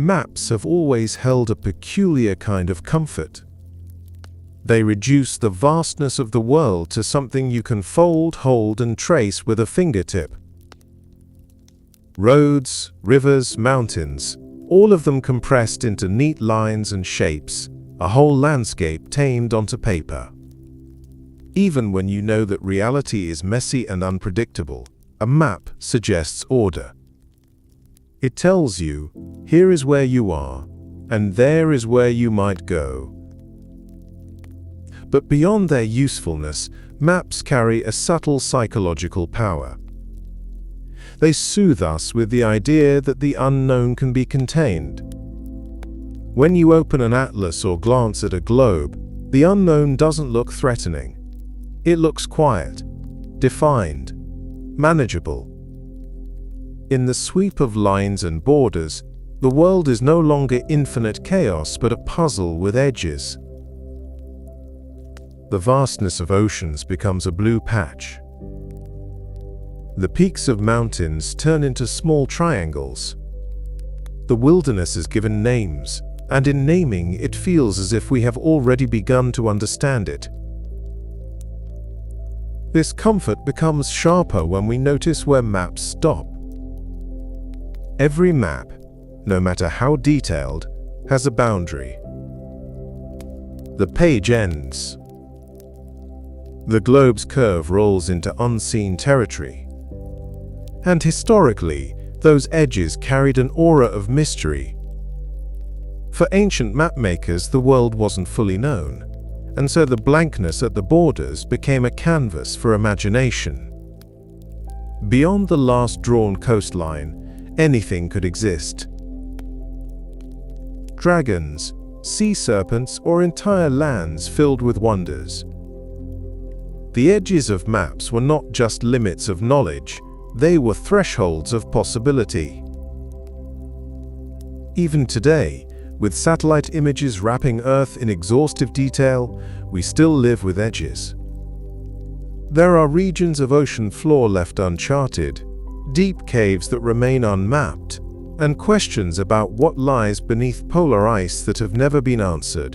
Maps have always held a peculiar kind of comfort. They reduce the vastness of the world to something you can fold, hold, and trace with a fingertip. Roads, rivers, mountains, all of them compressed into neat lines and shapes, a whole landscape tamed onto paper. Even when you know that reality is messy and unpredictable, a map suggests order. It tells you, here is where you are, and there is where you might go. But beyond their usefulness, maps carry a subtle psychological power. They soothe us with the idea that the unknown can be contained. When you open an atlas or glance at a globe, the unknown doesn't look threatening. It looks quiet, defined, manageable. In the sweep of lines and borders, the world is no longer infinite chaos but a puzzle with edges. The vastness of oceans becomes a blue patch. The peaks of mountains turn into small triangles. The wilderness is given names, and in naming it feels as if we have already begun to understand it. This comfort becomes sharper when we notice where maps stop. Every map, no matter how detailed, has a boundary. The page ends. The globe's curve rolls into unseen territory. And historically, those edges carried an aura of mystery. For ancient mapmakers, the world wasn't fully known, and so the blankness at the borders became a canvas for imagination. Beyond the last drawn coastline, anything could exist. Dragons, sea serpents, or entire lands filled with wonders. The edges of maps were not just limits of knowledge, they were thresholds of possibility. Even today, with satellite images wrapping Earth in exhaustive detail, we still live with edges. There are regions of ocean floor left uncharted, deep caves that remain unmapped, and questions about what lies beneath polar ice that have never been answered.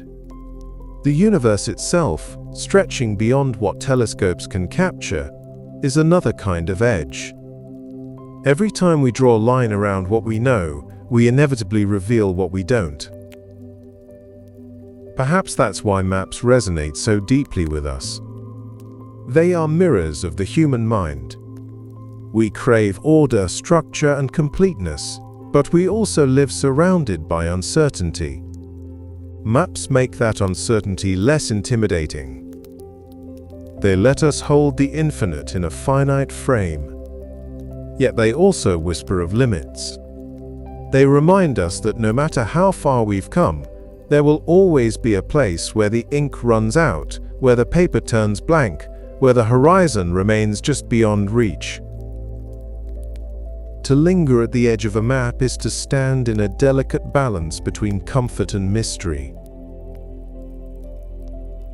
The universe itself, stretching beyond what telescopes can capture, is another kind of edge. Every time we draw a line around what we know, we inevitably reveal what we don't. Perhaps that's why maps resonate so deeply with us. They are mirrors of the human mind. We crave order, structure, and completeness, but we also live surrounded by uncertainty. Maps make that uncertainty less intimidating. They let us hold the infinite in a finite frame. Yet they also whisper of limits. They remind us that no matter how far we've come, there will always be a place where the ink runs out, where the paper turns blank, where the horizon remains just beyond reach. To linger at the edge of a map is to stand in a delicate balance between comfort and mystery.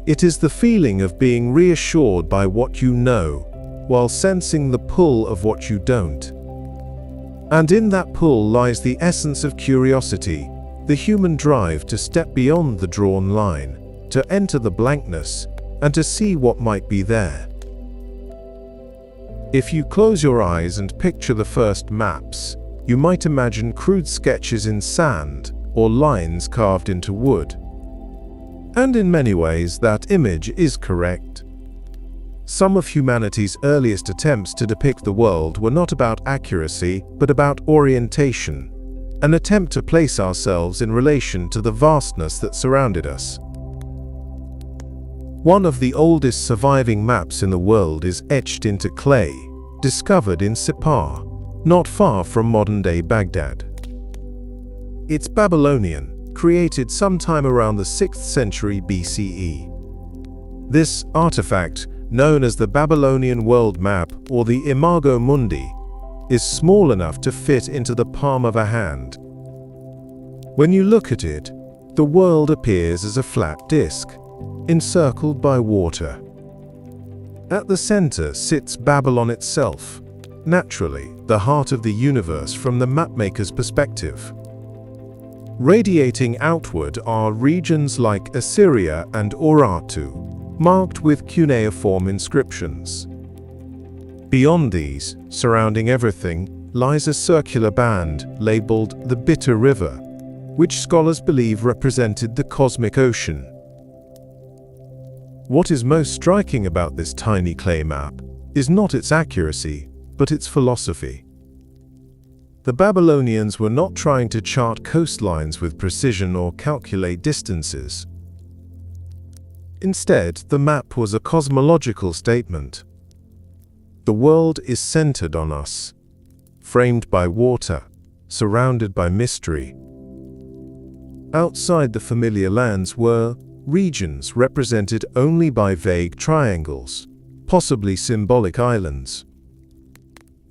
It is the feeling of being reassured by what you know, while sensing the pull of what you don't. And in that pull lies the essence of curiosity, the human drive to step beyond the drawn line, to enter the blankness, and to see what might be there. If you close your eyes and picture the first maps, you might imagine crude sketches in sand or lines carved into wood. And in many ways, that image is correct. Some of humanity's earliest attempts to depict the world were not about accuracy, but about orientation, an attempt to place ourselves in relation to the vastness that surrounded us. One of the oldest surviving maps in the world is etched into clay, discovered in Sippar, not far from modern-day Baghdad. It's Babylonian, created sometime around the 6th century BCE. This artifact, known as the Babylonian World Map or the Imago Mundi, is small enough to fit into the palm of a hand. When you look at it, the world appears as a flat disk, encircled by water. At the center sits Babylon itself, naturally the heart of the universe from the mapmaker's perspective. Radiating outward are regions like Assyria and Urartu, marked with cuneiform inscriptions. Beyond these, surrounding everything, lies a circular band labeled the Bitter River, which scholars believe represented the cosmic ocean. What is most striking about this tiny clay map is not its accuracy, but its philosophy. The Babylonians were not trying to chart coastlines with precision or calculate distances. Instead, the map was a cosmological statement. The world is centered on us, framed by water, surrounded by mystery. Outside the familiar lands were regions represented only by vague triangles, possibly symbolic islands.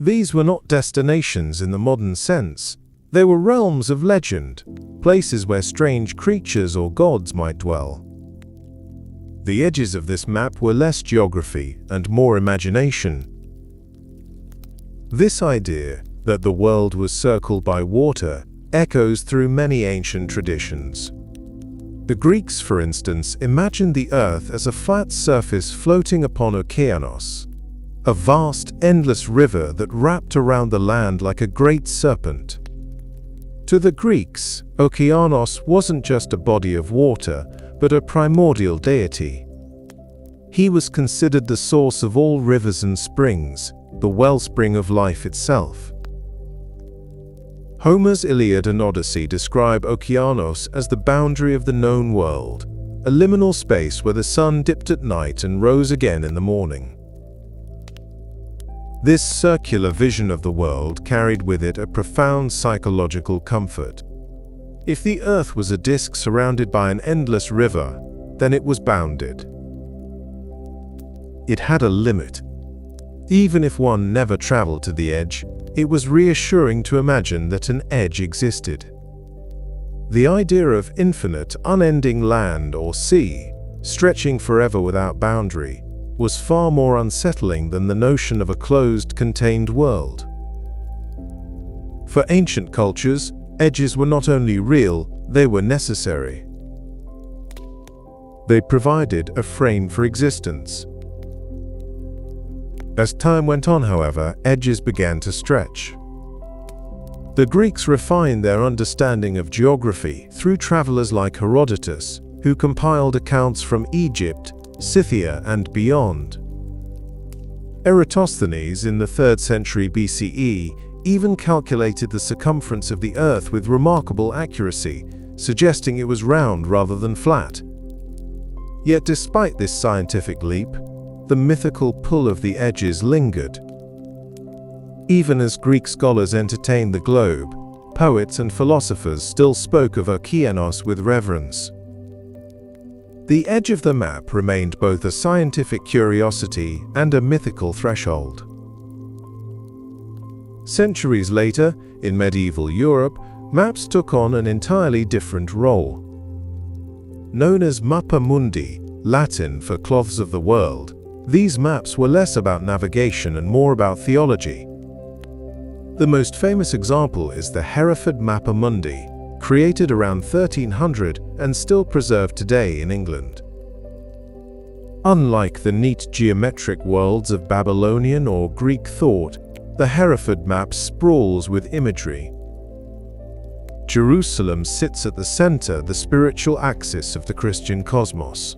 These were not destinations in the modern sense. They were realms of legend, places where strange creatures or gods might dwell. The edges of this map were less geography and more imagination. This idea that the world was circled by water echoes through many ancient traditions. The Greeks, for instance, imagined the earth as a flat surface floating upon Okeanos, a vast, endless river that wrapped around the land like a great serpent. To the Greeks, Okeanos wasn't just a body of water, but a primordial deity. He was considered the source of all rivers and springs, the wellspring of life itself. Homer's Iliad and Odyssey describe Okeanos as the boundary of the known world, a liminal space where the sun dipped at night and rose again in the morning. This circular vision of the world carried with it a profound psychological comfort. If the earth was a disk surrounded by an endless river, then it was bounded. It had a limit. Even if one never traveled to the edge, it was reassuring to imagine that an edge existed. The idea of infinite, unending land or sea, stretching forever without boundary, was far more unsettling than the notion of a closed, contained world. For ancient cultures, edges were not only real, they were necessary. They provided a frame for existence. As time went on, however, edges began to stretch. The Greeks refined their understanding of geography through travelers like Herodotus, who compiled accounts from Egypt, Scythia, and beyond. Eratosthenes in the 3rd century BCE even calculated the circumference of the Earth with remarkable accuracy, suggesting it was round rather than flat. Yet despite this scientific leap, the mythical pull of the edges lingered. Even as Greek scholars entertained the globe, poets and philosophers still spoke of Okeanos with reverence. The edge of the map remained both a scientific curiosity and a mythical threshold. Centuries later, in medieval Europe, maps took on an entirely different role. Known as Mappa Mundi, Latin for cloths of the world, these maps were less about navigation and more about theology. The most famous example is the Hereford Mappa Mundi, created around 1300 and still preserved today in England. Unlike the neat geometric worlds of Babylonian or Greek thought, the Hereford map sprawls with imagery. Jerusalem sits at the center, the spiritual axis of the Christian cosmos.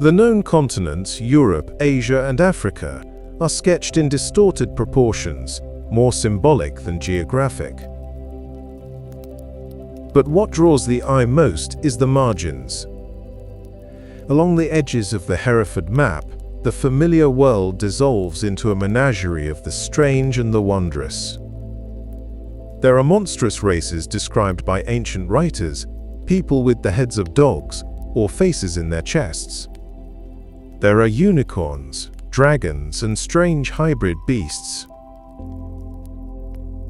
The known continents, Europe, Asia, and Africa, are sketched in distorted proportions, more symbolic than geographic. But what draws the eye most is the margins. Along the edges of the Hereford map, the familiar world dissolves into a menagerie of the strange and the wondrous. There are monstrous races described by ancient writers, people with the heads of dogs or faces in their chests. There are unicorns, dragons, and strange hybrid beasts.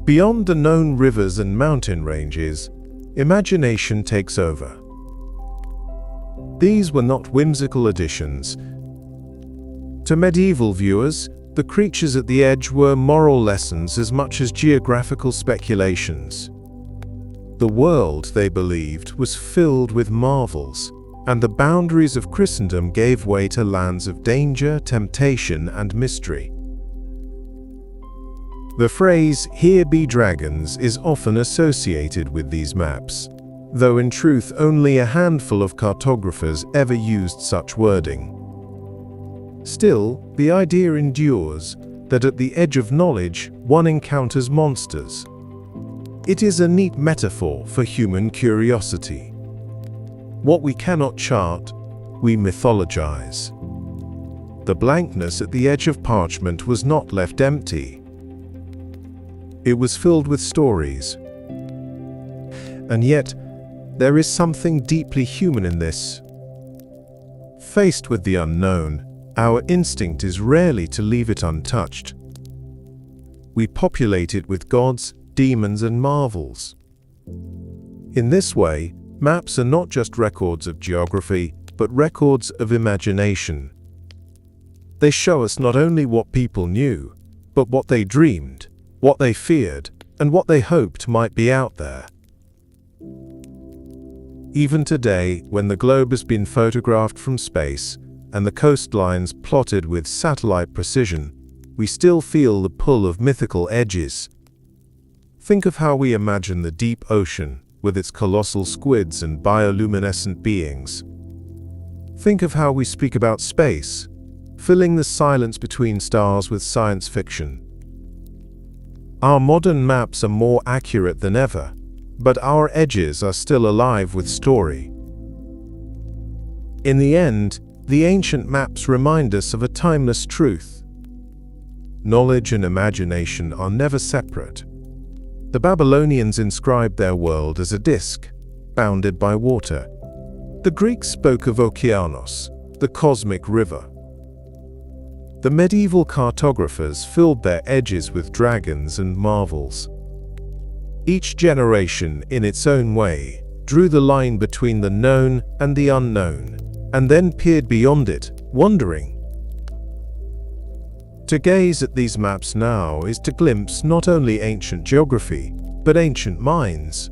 Beyond the known rivers and mountain ranges, imagination takes over. These were not whimsical additions. To medieval viewers, the creatures at the edge were moral lessons as much as geographical speculations. The world, they believed, was filled with marvels, and the boundaries of Christendom gave way to lands of danger, temptation, and mystery. The phrase, "Here be dragons," is often associated with these maps, though in truth only a handful of cartographers ever used such wording. Still, the idea endures that at the edge of knowledge, one encounters monsters. It is a neat metaphor for human curiosity. What we cannot chart, we mythologize. The blankness at the edge of parchment was not left empty. It was filled with stories. And yet, there is something deeply human in this. Faced with the unknown, our instinct is rarely to leave it untouched. We populate it with gods, demons, and marvels. In this way, maps are not just records of geography, but records of imagination. They show us not only what people knew, but what they dreamed, what they feared, and what they hoped might be out there. Even today, when the globe has been photographed from space and the coastlines plotted with satellite precision, we still feel the pull of mythical edges. Think of how we imagine the deep ocean with its colossal squids and bioluminescent beings. Think of how we speak about space, filling the silence between stars with science fiction. Our modern maps are more accurate than ever, but our edges are still alive with story. In the end, the ancient maps remind us of a timeless truth. Knowledge and imagination are never separate. The Babylonians inscribed their world as a disk, bounded by water. The Greeks spoke of Okeanos, the cosmic river. The medieval cartographers filled their edges with dragons and marvels. Each generation, in its own way, drew the line between the known and the unknown, and then peered beyond it, wondering. To gaze at these maps now is to glimpse not only ancient geography, but ancient minds.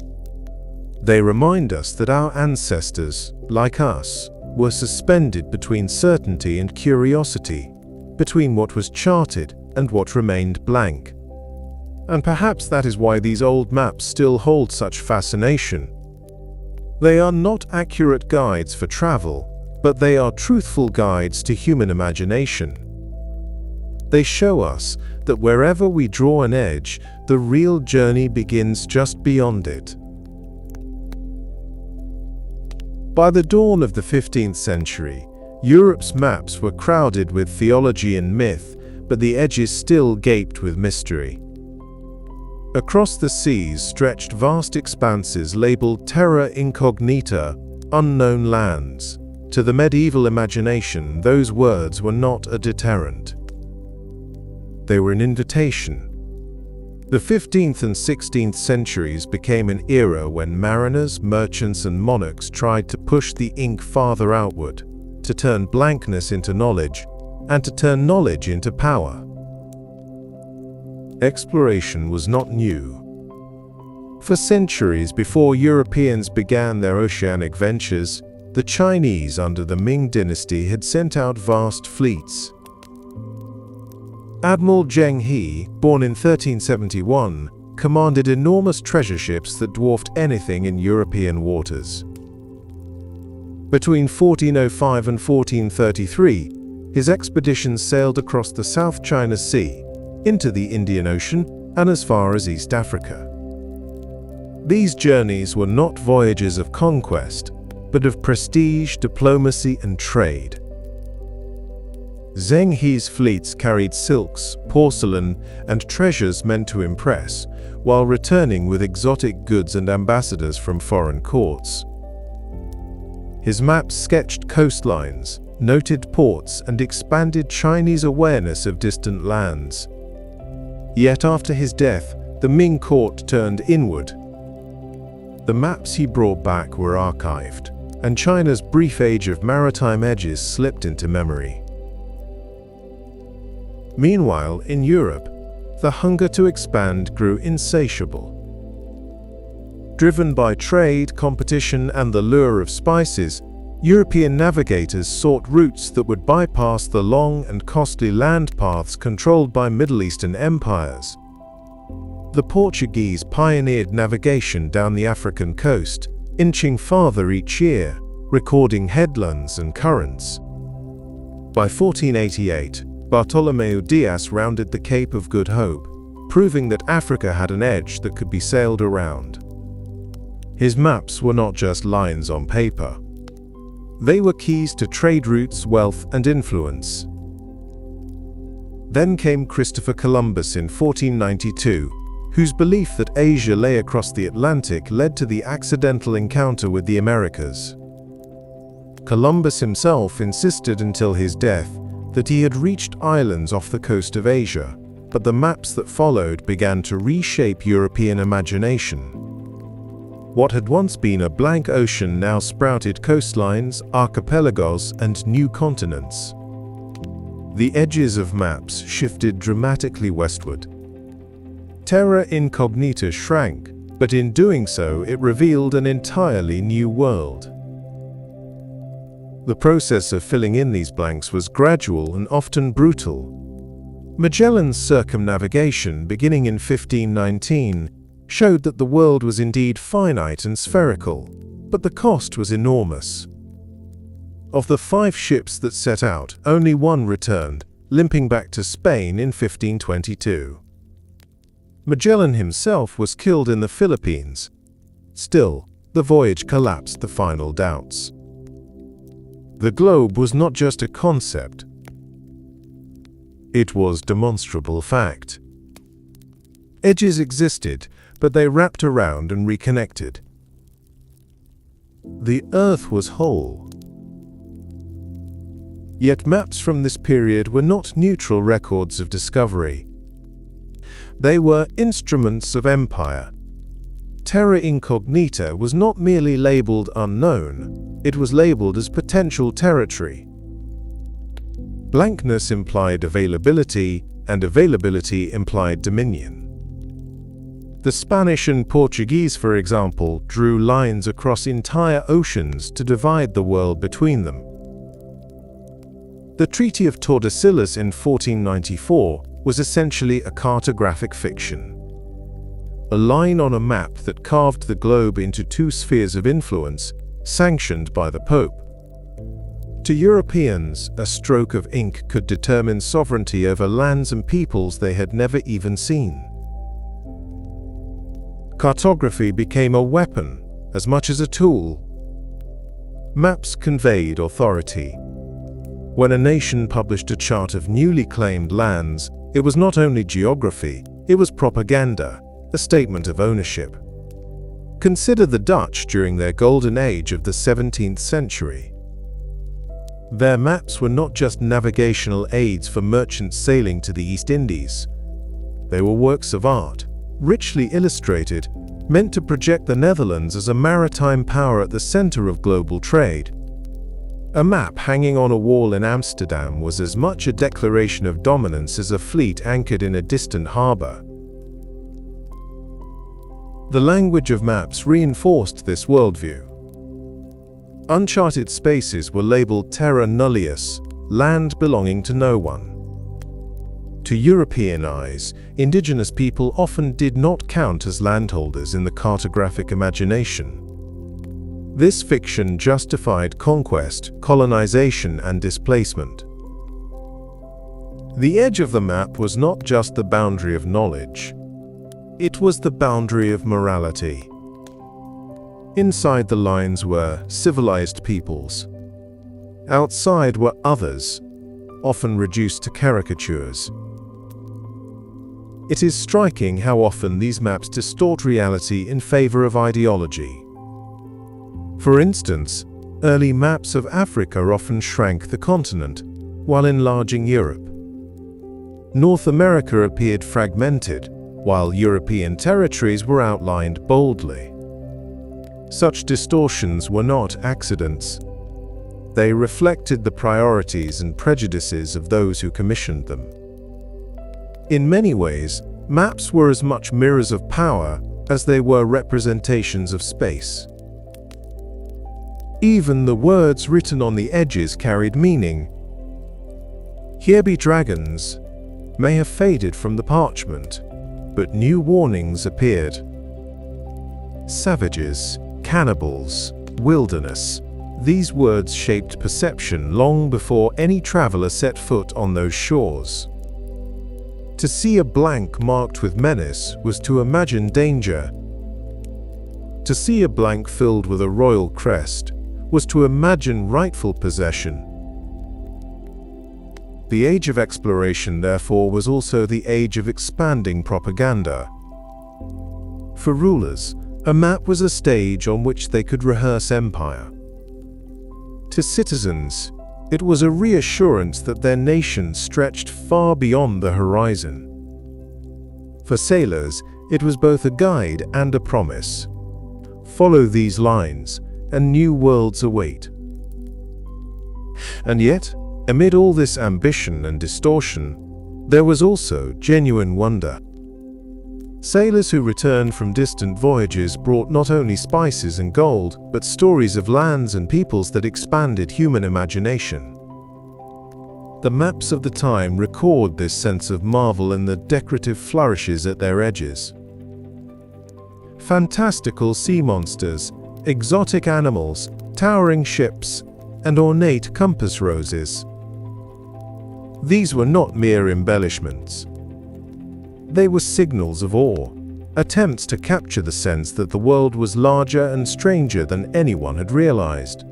They remind us that our ancestors, like us, were suspended between certainty and curiosity, between what was charted and what remained blank. And perhaps that is why these old maps still hold such fascination. They are not accurate guides for travel, but they are truthful guides to human imagination. They show us that wherever we draw an edge, the real journey begins just beyond it. By the dawn of the 15th century, Europe's maps were crowded with theology and myth, but the edges still gaped with mystery. Across the seas stretched vast expanses labeled Terra Incognita, unknown lands. To the medieval imagination, those words were not a deterrent. They were an invitation. The 15th and 16th centuries became an era when mariners, merchants, and monarchs tried to push the ink farther outward, to turn blankness into knowledge, and to turn knowledge into power. Exploration was not new. For centuries before Europeans began their oceanic ventures, the Chinese under the Ming dynasty had sent out vast fleets. Admiral Zheng He, born in 1371, commanded enormous treasure ships that dwarfed anything in European waters. Between 1405 and 1433, his expeditions sailed across the South China Sea, into the Indian Ocean, and as far as East Africa. These journeys were not voyages of conquest, but of prestige, diplomacy, and trade. Zheng He's fleets carried silks, porcelain, and treasures meant to impress, while returning with exotic goods and ambassadors from foreign courts. His maps sketched coastlines, noted ports, and expanded Chinese awareness of distant lands. Yet after his death, the Ming court turned inward. The maps he brought back were archived, and China's brief age of maritime edges slipped into memory. Meanwhile, in Europe, the hunger to expand grew insatiable. Driven by trade, competition, and the lure of spices, European navigators sought routes that would bypass the long and costly land paths controlled by Middle Eastern empires. The Portuguese pioneered navigation down the African coast, inching farther each year, recording headlands and currents. By 1488, Bartolomeu Dias rounded the Cape of Good Hope, proving that Africa had an edge that could be sailed around. His maps were not just lines on paper. They were keys to trade routes, wealth, and influence. Then came Christopher Columbus in 1492, whose belief that Asia lay across the Atlantic led to the accidental encounter with the Americas. Columbus himself insisted until his death that he had reached islands off the coast of Asia, but the maps that followed began to reshape European imagination. What had once been a blank ocean now sprouted coastlines, archipelagos, and new continents. The edges of maps shifted dramatically westward. Terra Incognita shrank, but in doing so it revealed an entirely new world. The process of filling in these blanks was gradual and often brutal. Magellan's circumnavigation, beginning in 1519, showed that the world was indeed finite and spherical, but the cost was enormous. Of the 5 ships that set out, only one returned, limping back to Spain in 1522. Magellan himself was killed in the Philippines. Still, the voyage collapsed the final doubts. The globe was not just a concept. It was demonstrable fact. Edges existed, but they wrapped around and reconnected. The Earth was whole. Yet maps from this period were not neutral records of discovery. They were instruments of empire. Terra Incognita was not merely labeled unknown, it was labeled as potential territory. Blankness implied availability, and availability implied dominion. The Spanish and Portuguese, for example, drew lines across entire oceans to divide the world between them. The Treaty of Tordesillas in 1494 was essentially a cartographic fiction. A line on a map that carved the globe into 2 spheres of influence, sanctioned by the Pope. To Europeans, a stroke of ink could determine sovereignty over lands and peoples they had never even seen. Cartography became a weapon, as much as a tool. Maps conveyed authority. When a nation published a chart of newly claimed lands, it was not only geography, it was propaganda, a statement of ownership. Consider the Dutch during their golden age of the 17th century. Their maps were not just navigational aids for merchants sailing to the East Indies. They were works of art, richly illustrated, meant to project the Netherlands as a maritime power at the center of global trade. A map hanging on a wall in Amsterdam was as much a declaration of dominance as a fleet anchored in a distant harbor. The language of maps reinforced this worldview. Uncharted spaces were labeled terra nullius, land belonging to no one. To European eyes, indigenous people often did not count as landholders in the cartographic imagination. This fiction justified conquest, colonization, and displacement. The edge of the map was not just the boundary of knowledge. It was the boundary of morality. Inside the lines were civilized peoples. Outside were others, often reduced to caricatures. It is striking how often these maps distort reality in favor of ideology. For instance, early maps of Africa often shrank the continent, while enlarging Europe. North America appeared fragmented, while European territories were outlined boldly. Such distortions were not accidents. They reflected the priorities and prejudices of those who commissioned them. In many ways, maps were as much mirrors of power as they were representations of space. Even the words written on the edges carried meaning. "Here be dragons" may have faded from the parchment, but new warnings appeared. Savages, cannibals, wilderness. These words shaped perception long before any traveler set foot on those shores. To see a blank marked with menace was to imagine danger. To see a blank filled with a royal crest was to imagine rightful possession. The age of exploration, therefore, was also the age of expanding propaganda. For rulers, a map was a stage on which they could rehearse empire. To citizens, it was a reassurance that their nation stretched far beyond the horizon. For sailors, it was both a guide and a promise. Follow these lines, and new worlds await. And yet, amid all this ambition and distortion, there was also genuine wonder. Sailors who returned from distant voyages brought not only spices and gold, but stories of lands and peoples that expanded human imagination. The maps of the time record this sense of marvel in the decorative flourishes at their edges. Fantastical sea monsters, exotic animals, towering ships, and ornate compass roses. These were not mere embellishments. They were signals of awe, attempts to capture the sense that the world was larger and stranger than anyone had realized.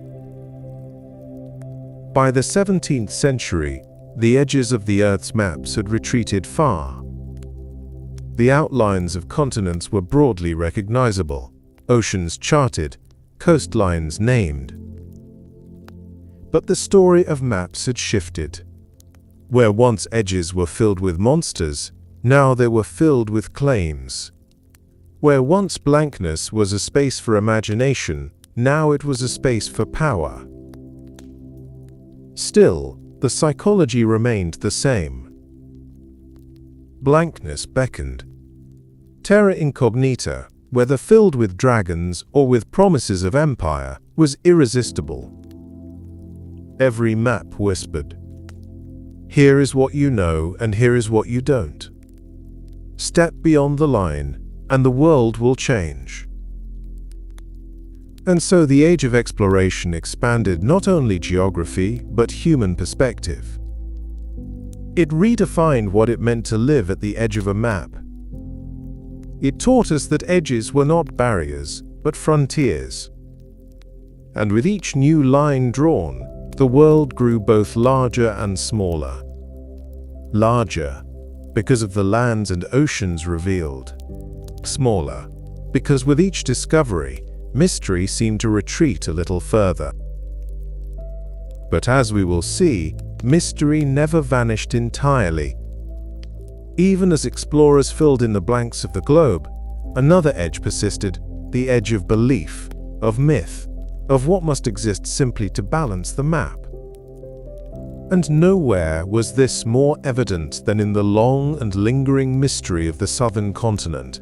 By the 17th century, the edges of the Earth's maps had retreated far. The outlines of continents were broadly recognizable, oceans charted, coastlines named. But the story of maps had shifted. Where once edges were filled with monsters, now they were filled with claims. Where once blankness was a space for imagination, now it was a space for power. Still, the psychology remained the same. Blankness beckoned. Terra Incognita, whether filled with dragons or with promises of empire, was irresistible. Every map whispered, "Here is what you know, and here is what you don't. Step beyond the line, and the world will change." And so the age of exploration expanded not only geography, but human perspective. It redefined what it meant to live at the edge of a map. It taught us that edges were not barriers, but frontiers. And with each new line drawn, the world grew both larger and smaller. Larger, because of the lands and oceans revealed. Smaller, because with each discovery, mystery seemed to retreat a little further. But as we will see, mystery never vanished entirely. Even as explorers filled in the blanks of the globe, another edge persisted, the edge of belief, of myth, of what must exist simply to balance the map. And nowhere was this more evident than in the long and lingering mystery of the southern continent.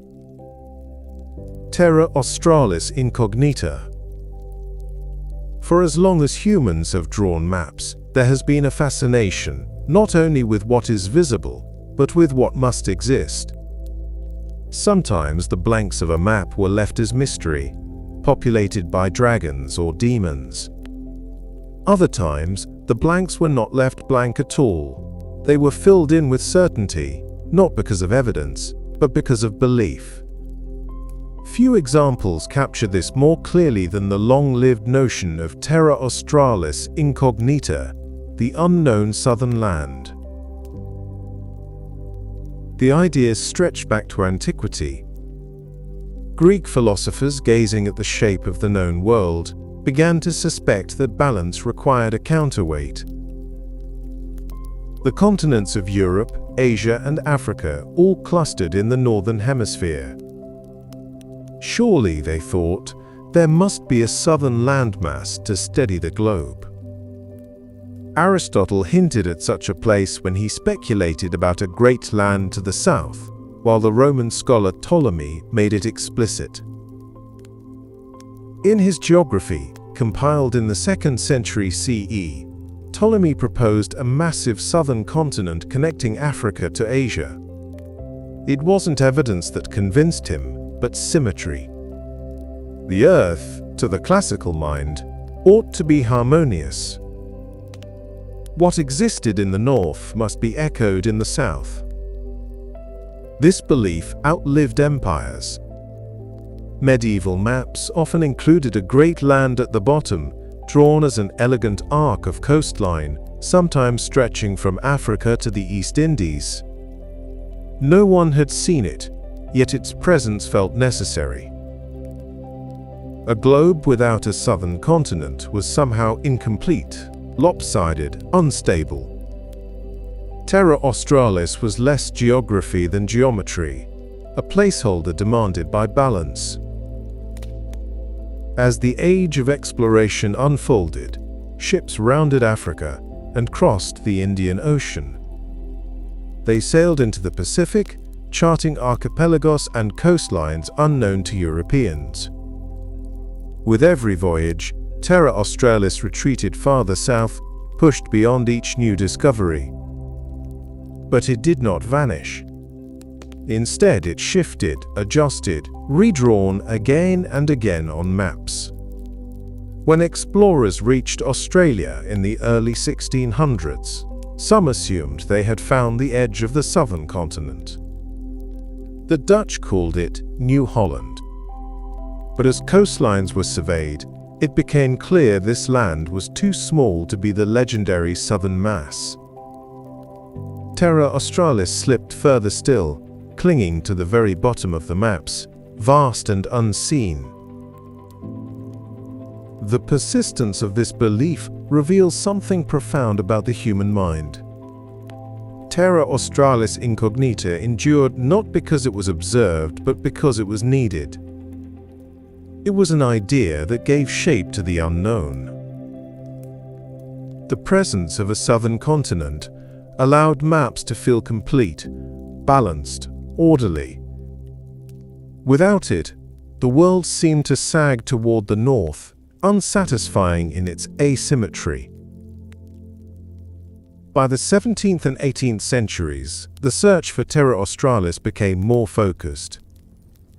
Terra Australis Incognita. For as long as humans have drawn maps, there has been a fascination, not only with what is visible, but with what must exist. Sometimes the blanks of a map were left as mystery, populated by dragons or demons. Other times, the blanks were not left blank at all. They were filled in with certainty, not because of evidence, but because of belief. Few examples capture this more clearly than the long-lived notion of Terra Australis Incognita, the unknown southern land. The ideas stretched back to antiquity. Greek philosophers, gazing at the shape of the known world, began to suspect that balance required a counterweight. The continents of Europe, Asia, and Africa all clustered in the northern hemisphere. Surely, they thought, there must be a southern landmass to steady the globe. Aristotle hinted at such a place when he speculated about a great land to the south, while the Roman scholar Ptolemy made it explicit. In his geography, compiled in the 2nd century CE, Ptolemy proposed a massive southern continent connecting Africa to Asia. It wasn't evidence that convinced him, but symmetry. The Earth, to the classical mind, ought to be harmonious. What existed in the north must be echoed in the south. This belief outlived empires. Medieval maps often included a great land at the bottom, drawn as an elegant arc of coastline, sometimes stretching from Africa to the East Indies. No one had seen it, yet its presence felt necessary. A globe without a southern continent was somehow incomplete, lopsided, unstable. Terra Australis was less geography than geometry, a placeholder demanded by balance. As the age of exploration unfolded, ships rounded Africa and crossed the Indian Ocean. They sailed into the Pacific, charting archipelagos and coastlines unknown to Europeans. With every voyage, Terra Australis retreated farther south, pushed beyond each new discovery. But it did not vanish. Instead, it shifted, adjusted, redrawn again and again on maps. When explorers reached Australia in the early 1600s, some assumed they had found the edge of the southern continent. The Dutch called it New Holland. But as coastlines were surveyed, it became clear this land was too small to be the legendary southern mass. Terra Australis slipped further still, clinging to the very bottom of the maps, vast and unseen. The persistence of this belief reveals something profound about the human mind. Terra Australis Incognita endured not because it was observed, but because it was needed. It was an idea that gave shape to the unknown. The presence of a southern continent allowed maps to feel complete, balanced, orderly. Without it, the world seemed to sag toward the north, unsatisfying in its asymmetry. By the 17th and 18th centuries, the search for Terra Australis became more focused.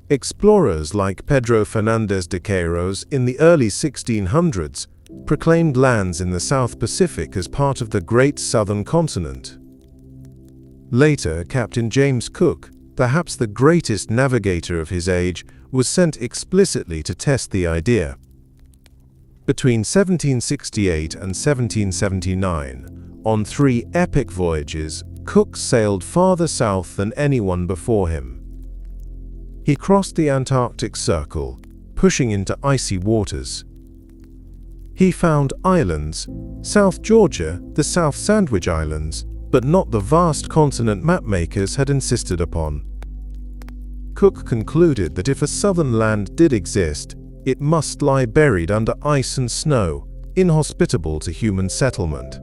Explorers like Pedro Fernandez de Queiroz in the early 1600s proclaimed lands in the South Pacific as part of the Great Southern Continent. Later, Captain James Cook, perhaps the greatest navigator of his age, was sent explicitly to test the idea. Between 1768 and 1779, on 3 epic voyages, Cook sailed farther south than anyone before him. He crossed the Antarctic Circle, pushing into icy waters. He found islands, South Georgia, the South Sandwich Islands, but not the vast continent mapmakers had insisted upon. Cook concluded that if a southern land did exist, it must lie buried under ice and snow, inhospitable to human settlement.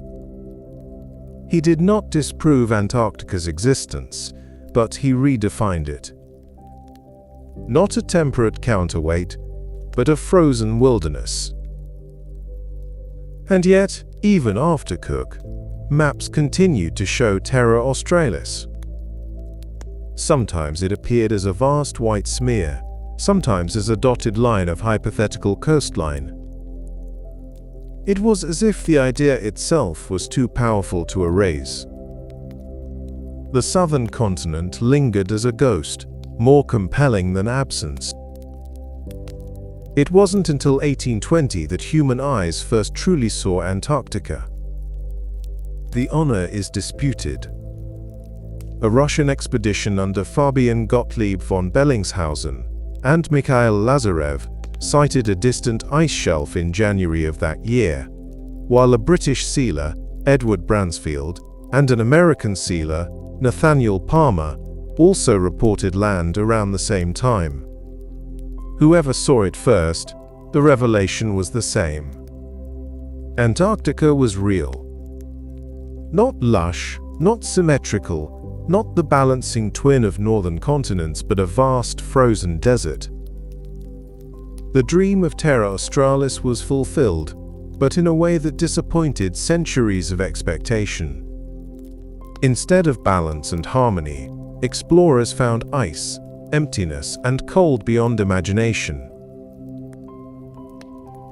He did not disprove Antarctica's existence, but he redefined it. Not a temperate counterweight, but a frozen wilderness. And yet, even after Cook, maps continued to show Terra Australis. Sometimes it appeared as a vast white smear, sometimes as a dotted line of hypothetical coastline. It was as if the idea itself was too powerful to erase. The southern continent lingered as a ghost, more compelling than absence. It wasn't until 1820 that human eyes first truly saw Antarctica. The honor is disputed. A Russian expedition under Fabian Gottlieb von Bellingshausen and Mikhail Lazarev sighted a distant ice shelf in January of that year, while a British sealer, Edward Bransfield, and an American sealer, Nathaniel Palmer, also reported land around the same time. Whoever saw it first, the revelation was the same. Antarctica was real. Not lush, not symmetrical, not the balancing twin of northern continents, but a vast frozen desert. The dream of Terra Australis was fulfilled, but in a way that disappointed centuries of expectation. Instead of balance and harmony, explorers found ice, emptiness, and cold beyond imagination.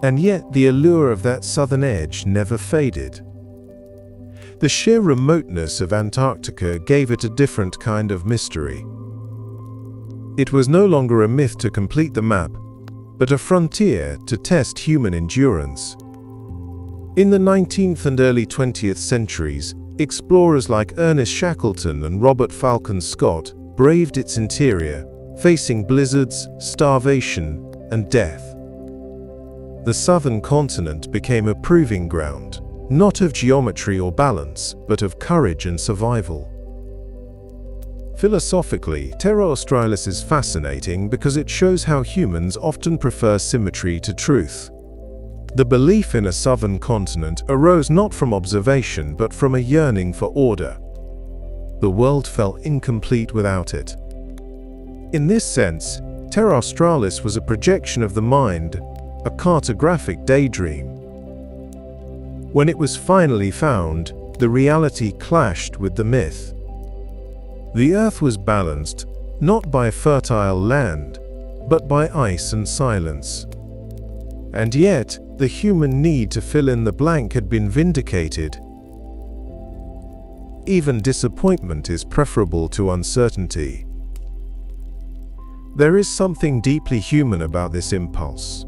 And yet the allure of that southern edge never faded. The sheer remoteness of Antarctica gave it a different kind of mystery. It was no longer a myth to complete the map, but a frontier to test human endurance. In the 19th and early 20th centuries, explorers like Ernest Shackleton and Robert Falcon Scott braved its interior, facing blizzards, starvation, and death. The southern continent became a proving ground, not of geometry or balance, but of courage and survival. Philosophically, Terra Australis is fascinating because it shows how humans often prefer symmetry to truth. The belief in a southern continent arose not from observation but from a yearning for order. The world felt incomplete without it. In this sense, Terra Australis was a projection of the mind, a cartographic daydream. When it was finally found, the reality clashed with the myth. The Earth was balanced, not by fertile land, but by ice and silence. And yet, the human need to fill in the blank had been vindicated. Even disappointment is preferable to uncertainty. There is something deeply human about this impulse.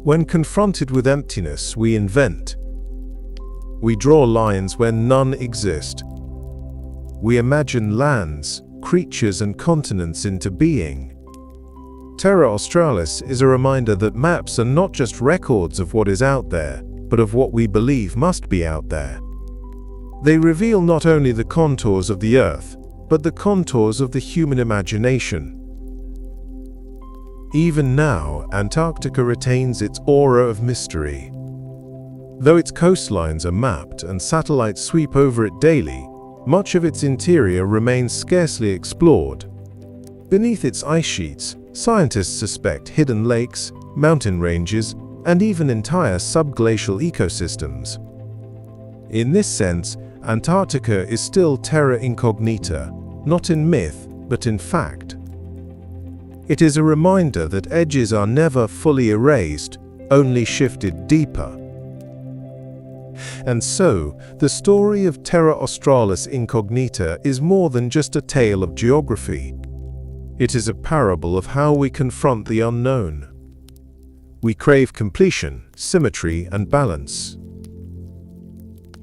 When confronted with emptiness, we invent. We draw lines where none exist. We imagine lands, creatures, and continents into being. Terra Australis is a reminder that maps are not just records of what is out there, but of what we believe must be out there. They reveal not only the contours of the Earth, but the contours of the human imagination. Even now, Antarctica retains its aura of mystery. Though its coastlines are mapped and satellites sweep over it daily, much of its interior remains scarcely explored. Beneath its ice sheets, scientists suspect hidden lakes, mountain ranges, and even entire subglacial ecosystems. In this sense, Antarctica is still terra incognita, not in myth, but in fact. It is a reminder that edges are never fully erased, only shifted deeper. And so, the story of Terra Australis Incognita is more than just a tale of geography. It is a parable of how we confront the unknown. We crave completion, symmetry, and balance.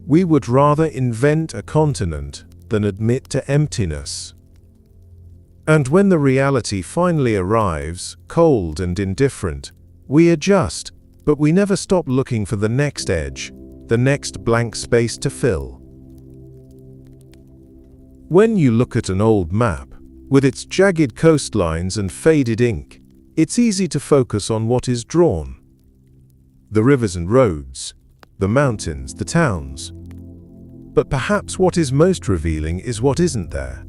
We would rather invent a continent than admit to emptiness. And when the reality finally arrives, cold and indifferent, we adjust, but we never stop looking for the next edge, the next blank space to fill. When you look at an old map, with its jagged coastlines and faded ink, it's easy to focus on what is drawn. The rivers and roads, the mountains, the towns. But perhaps what is most revealing is what isn't there.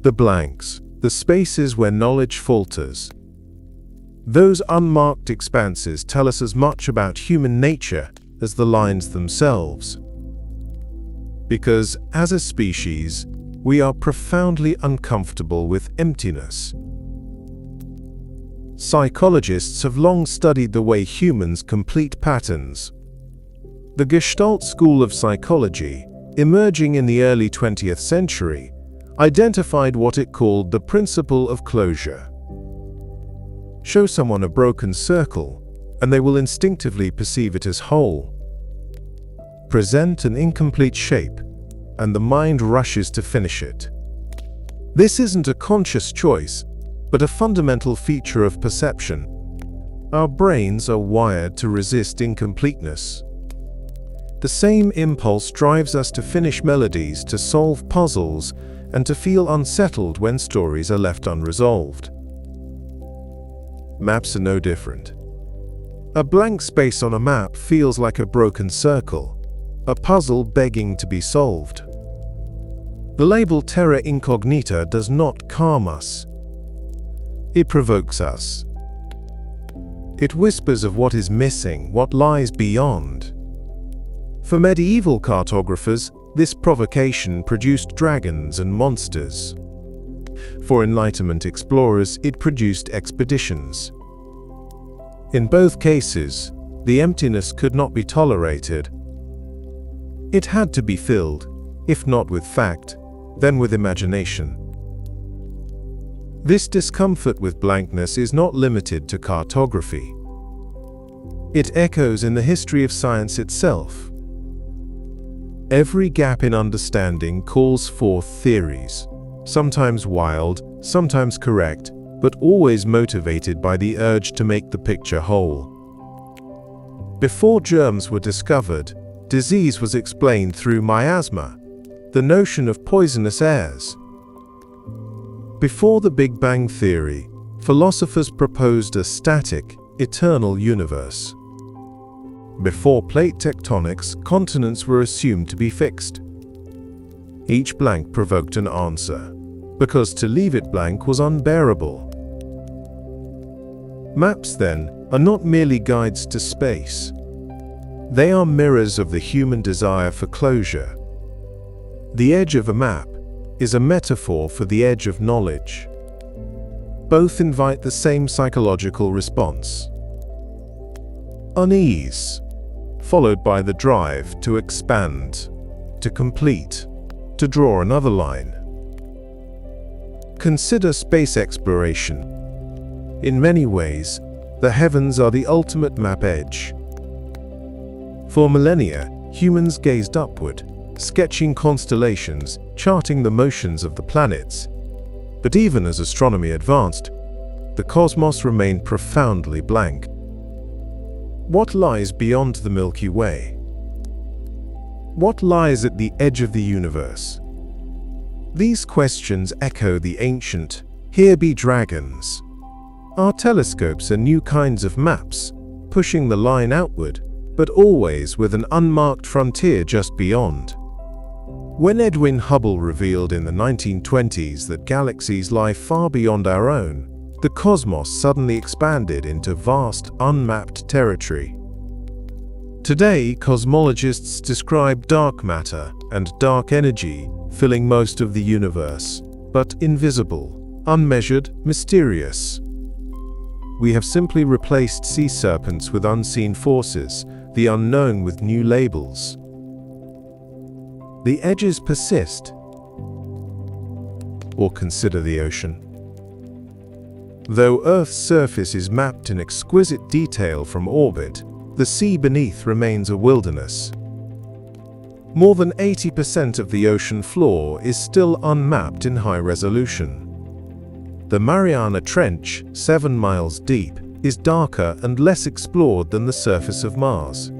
The blanks, the spaces where knowledge falters. Those unmarked expanses tell us as much about human nature as the lines themselves. Because, as a species, we are profoundly uncomfortable with emptiness. Psychologists have long studied the way humans complete patterns. The Gestalt school of psychology, emerging in the early 20th century, identified what it called the principle of closure. Show someone a broken circle, and they will instinctively perceive it as whole. Present an incomplete shape, and the mind rushes to finish it. This isn't a conscious choice, but a fundamental feature of perception. Our brains are wired to resist incompleteness. The same impulse drives us to finish melodies, to solve puzzles, and to feel unsettled when stories are left unresolved. Maps are no different. A blank space on a map feels like a broken circle, a puzzle begging to be solved. The label Terra Incognita does not calm us. It provokes us. It whispers of what is missing, what lies beyond. For medieval cartographers, this provocation produced dragons and monsters. For Enlightenment explorers, it produced expeditions. In both cases, the emptiness could not be tolerated. It had to be filled, if not with fact, then with imagination. This discomfort with blankness is not limited to cartography. It echoes in the history of science itself. Every gap in understanding calls forth theories, sometimes wild, sometimes correct, but always motivated by the urge to make the picture whole. Before germs were discovered, disease was explained through miasma, the notion of poisonous airs. Before the Big Bang Theory, philosophers proposed a static, eternal universe. Before plate tectonics, continents were assumed to be fixed. Each blank provoked an answer, because to leave it blank was unbearable. Maps, then, are not merely guides to space. They are mirrors of the human desire for closure. The edge of a map is a metaphor for the edge of knowledge. Both invite the same psychological response: unease, followed by the drive to expand, to complete, to draw another line. Consider space exploration. In many ways, the heavens are the ultimate map edge. For millennia, humans gazed upward, sketching constellations, charting the motions of the planets. But even as astronomy advanced, the cosmos remained profoundly blank. What lies beyond the Milky Way? What lies at the edge of the universe? These questions echo the ancient, "Here be dragons." Our telescopes are new kinds of maps, pushing the line outward, but always with an unmarked frontier just beyond. When Edwin Hubble revealed in the 1920s that galaxies lie far beyond our own, the cosmos suddenly expanded into vast, unmapped territory. Today, cosmologists describe dark matter and dark energy filling most of the universe, but invisible, unmeasured, mysterious. We have simply replaced sea serpents with unseen forces, the unknown with new labels. The edges persist. Or consider the ocean. Though Earth's surface is mapped in exquisite detail from orbit, the sea beneath remains a wilderness. More than 80% of the ocean floor is still unmapped in high resolution. The Mariana Trench, 7 miles deep, is darker and less explored than the surface of Mars.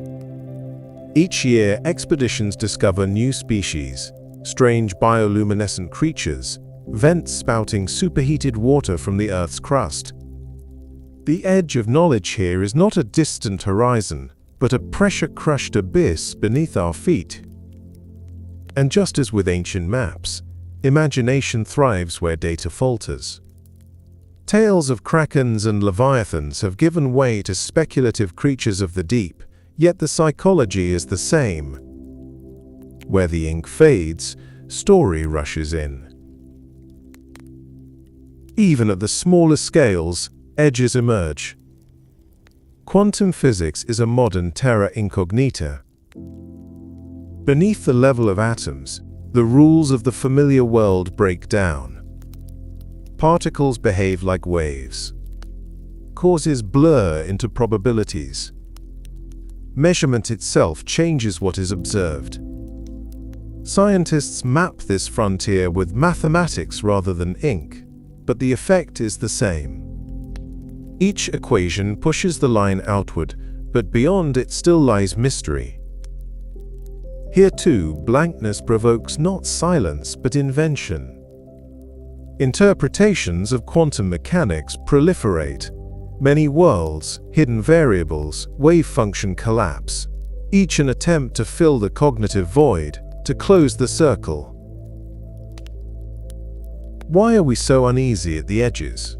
Each year, expeditions discover new species, strange bioluminescent creatures, vents spouting superheated water from the Earth's crust. The edge of knowledge here is not a distant horizon, but a pressure-crushed abyss beneath our feet. And just as with ancient maps, imagination thrives where data falters. Tales of krakens and leviathans have given way to speculative creatures of the deep, yet the psychology is the same. Where the ink fades, story rushes in. Even at the smallest scales, edges emerge. Quantum physics is a modern terra incognita. Beneath the level of atoms, the rules of the familiar world break down. Particles behave like waves. Causes blur into probabilities. Measurement itself changes what is observed. Scientists map this frontier with mathematics rather than ink, but the effect is the same. Each equation pushes the line outward, but beyond it still lies mystery. Here too, blankness provokes not silence but invention. Interpretations of quantum mechanics proliferate. Many worlds, hidden variables, wave function collapse, each an attempt to fill the cognitive void, to close the circle. Why are we so uneasy at the edges?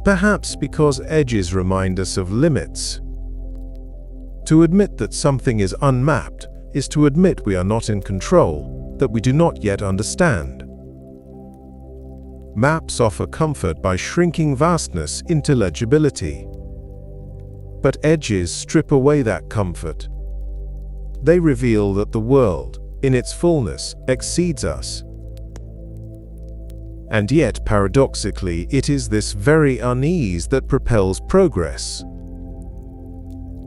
Perhaps because edges remind us of limits. To admit that something is unmapped is to admit we are not in control, that we do not yet understand. Maps offer comfort by shrinking vastness into legibility. But edges strip away that comfort. They reveal that the world, in its fullness, exceeds us. And yet, paradoxically, it is this very unease that propels progress.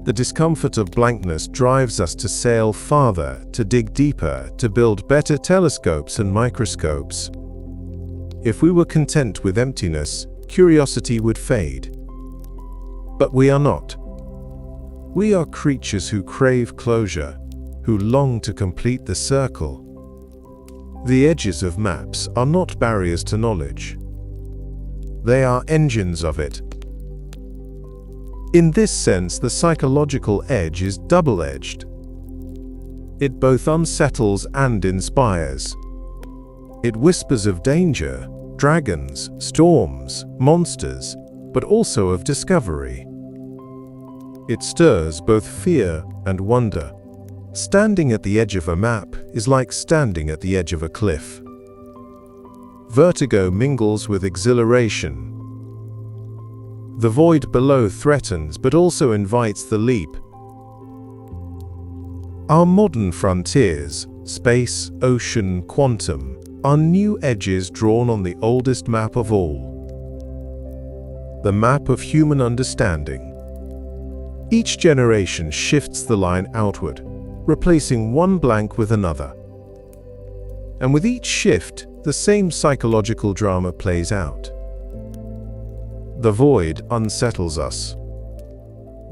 The discomfort of blankness drives us to sail farther, to dig deeper, to build better telescopes and microscopes. If we were content with emptiness, curiosity would fade. But we are not. We are creatures who crave closure, who long to complete the circle. The edges of maps are not barriers to knowledge. They are engines of it. In this sense, the psychological edge is double-edged. It both unsettles and inspires. It whispers of danger, dragons, storms, monsters, but also of discovery. It stirs both fear and wonder. Standing at the edge of a map is like standing at the edge of a cliff. Vertigo mingles with exhilaration. The void below threatens but also invites the leap. Our modern frontiers, space, ocean, quantum, are new edges drawn on the oldest map of all. The map of human understanding. Each generation shifts the line outward, replacing one blank with another. And with each shift, the same psychological drama plays out. The void unsettles us.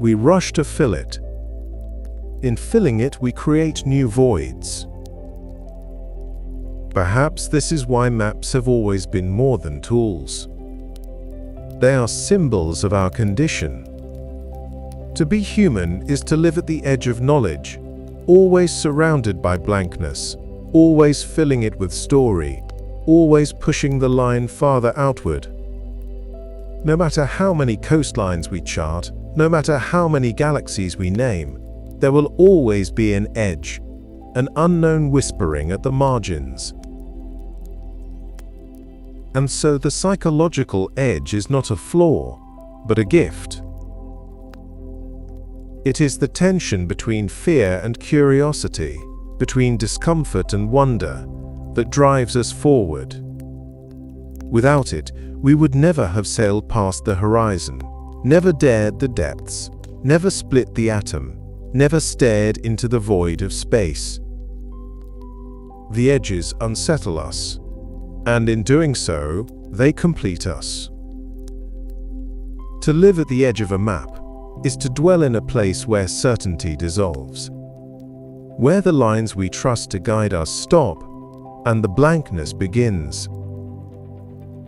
We rush to fill it. In filling it, we create new voids. Perhaps this is why maps have always been more than tools. They are symbols of our condition. To be human is to live at the edge of knowledge, always surrounded by blankness, always filling it with story, always pushing the line farther outward. No matter how many coastlines we chart, no matter how many galaxies we name, there will always be an edge, an unknown whispering at the margins. And so the psychological edge is not a flaw, but a gift. It is the tension between fear and curiosity, between discomfort and wonder, that drives us forward. Without it, we would never have sailed past the horizon, never dared the depths, never split the atom, never stared into the void of space. The edges unsettle us, and in doing so, they complete us. To live at the edge of a map is to dwell in a place where certainty dissolves, where the lines we trust to guide us stop, and the blankness begins.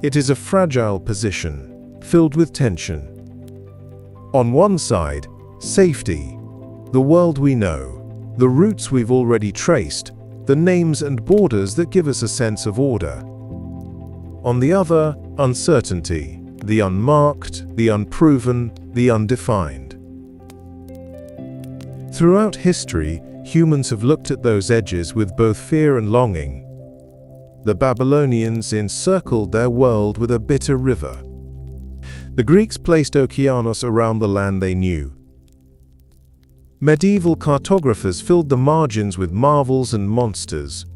It is a fragile position, filled with tension. On one side, safety, the world we know, the routes we've already traced, the names and borders that give us a sense of order. On the other, uncertainty, the unmarked, the unproven, the undefined. Throughout history, humans have looked at those edges with both fear and longing. The Babylonians encircled their world with a bitter river. The Greeks placed Okeanos around the land they knew. Medieval cartographers filled the margins with marvels and monsters.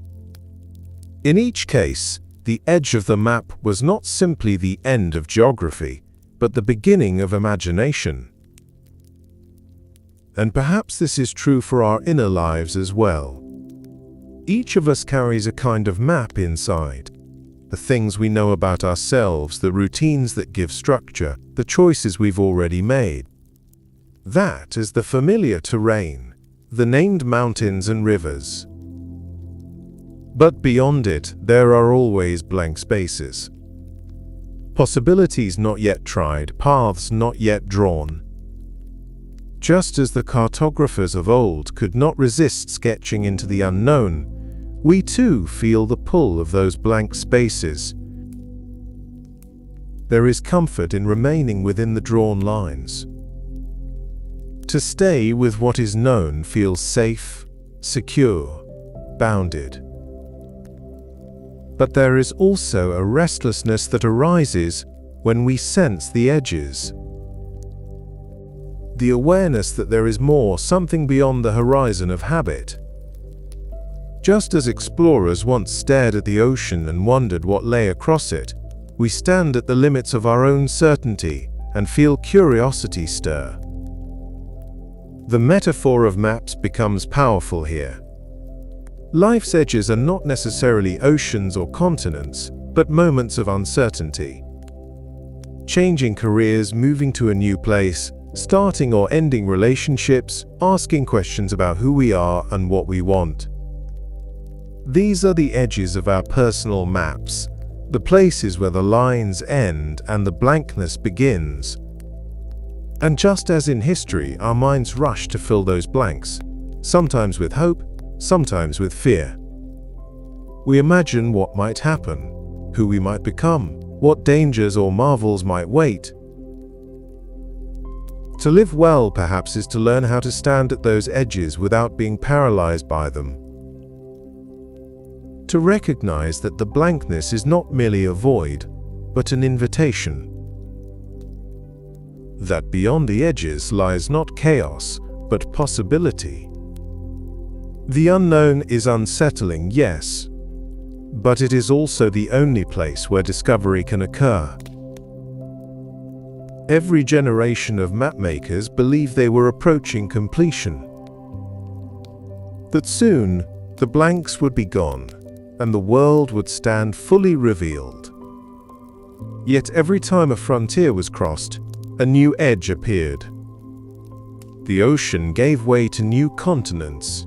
In each case, the edge of the map was not simply the end of geography, but the beginning of imagination. And perhaps this is true for our inner lives as well. Each of us carries a kind of map inside. The things we know about ourselves, the routines that give structure, the choices we've already made. That is the familiar terrain, the named mountains and rivers. But beyond it, there are always blank spaces. Possibilities not yet tried, paths not yet drawn. Just as the cartographers of old could not resist sketching into the unknown, We too feel the pull of those blank spaces. There is comfort in remaining within the drawn lines. To stay with what is known feels safe, secure, bounded. But there is also a restlessness that arises when we sense the edges. The awareness that there is more, something beyond the horizon of habit. Just as explorers once stared at the ocean and wondered what lay across it, we stand at the limits of our own certainty and feel curiosity stir. The metaphor of maps becomes powerful here. Life's edges are not necessarily oceans or continents, but moments of uncertainty. Changing careers, moving to a new place, starting or ending relationships, asking questions about who we are and what we want. These are the edges of our personal maps, the places where the lines end and the blankness begins. And just as in history, our minds rush to fill those blanks, sometimes with hope, sometimes with fear. We imagine what might happen, who we might become, what dangers or marvels might wait. To live well, perhaps, is to learn how to stand at those edges without being paralyzed by them. To recognize that the blankness is not merely a void, but an invitation. That beyond the edges lies not chaos, but possibility. The unknown is unsettling, yes, but it is also the only place where discovery can occur. Every generation of mapmakers believed they were approaching completion. That soon, the blanks would be gone, and the world would stand fully revealed. Yet every time a frontier was crossed, a new edge appeared. The ocean gave way to new continents.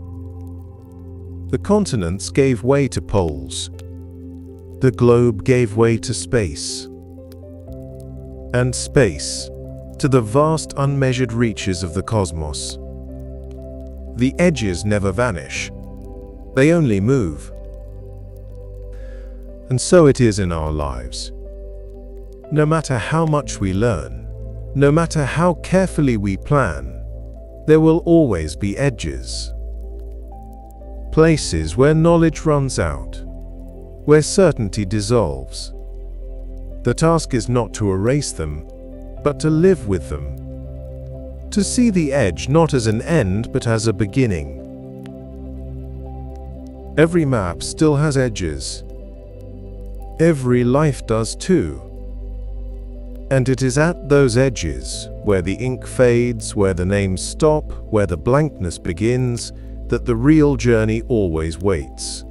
The continents gave way to poles. The globe gave way to space. And space to the vast unmeasured reaches of the cosmos. The edges never vanish. They only move. And so it is in our lives. No matter how much we learn, no matter how carefully we plan, there will always be edges. Places where knowledge runs out, where certainty dissolves. The task is not to erase them, but to live with them. To see the edge not as an end, but as a beginning. Every map still has edges. Every life does too. And it is at those edges, where the ink fades, where the names stop, where the blankness begins, that the real journey always waits.